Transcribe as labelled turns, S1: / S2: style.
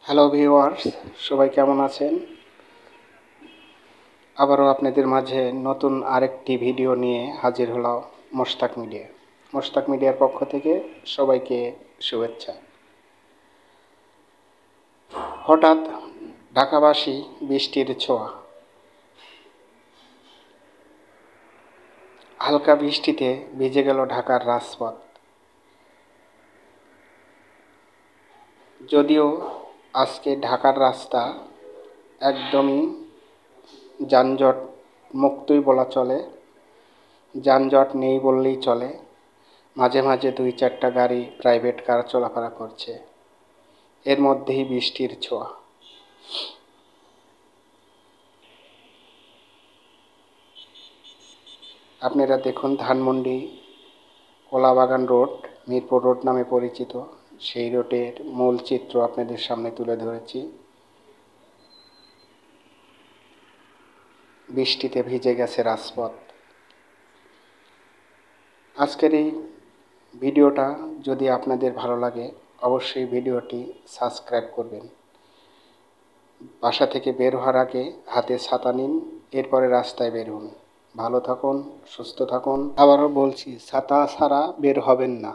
S1: Hello viewers, সবাই কেমন আছেন? আবারও আপনাদের মাঝে নতুন আরেকটি ভিডিও নিয়ে হাজির হলো মোশতাক মিডিয়া। মোশতাক মিডিয়ার পক্ষ থেকে সবাইকে শুভেচ্ছা। হঠাৎ ঢাকাবাসী বৃষ্টির ছোঁয়া। হালকা বৃষ্টিতে ভিজে গেল ঢাকার রাজপথ। যদিও আজকে ঢাকার রাস্তা একদমই যানজট মুক্তই বলা চলে, যানজট নেই বললেই চলে। মাঝে মাঝে ২-৪টা গাড়ি প্রাইভেট কার চলাফেরা করছে, এর মধ্যেই বৃষ্টির ছোঁয়া। আপনারা দেখুন, ধানমন্ডি কলাবাগান রোড, মিরপুর রোড নামে পরিচিত, সেই রোডের মূল চিত্র আপনাদের সামনে তুলে ধরেছি। বৃষ্টিতে ভিজে গেছে রাজপথ। আজকের এই ভিডিওটা যদি আপনাদের ভালো লাগে, অবশ্যই ভিডিওটি সাবস্ক্রাইব করবেন। বাসা থেকে বের হওয়ার আগে হাতে ছাতা নিন, এরপরে রাস্তায় বের হন। ভালো থাকুন, সুস্থ থাকুন। আবারও বলছি, ছাতা ছাড়া বের হবেন না।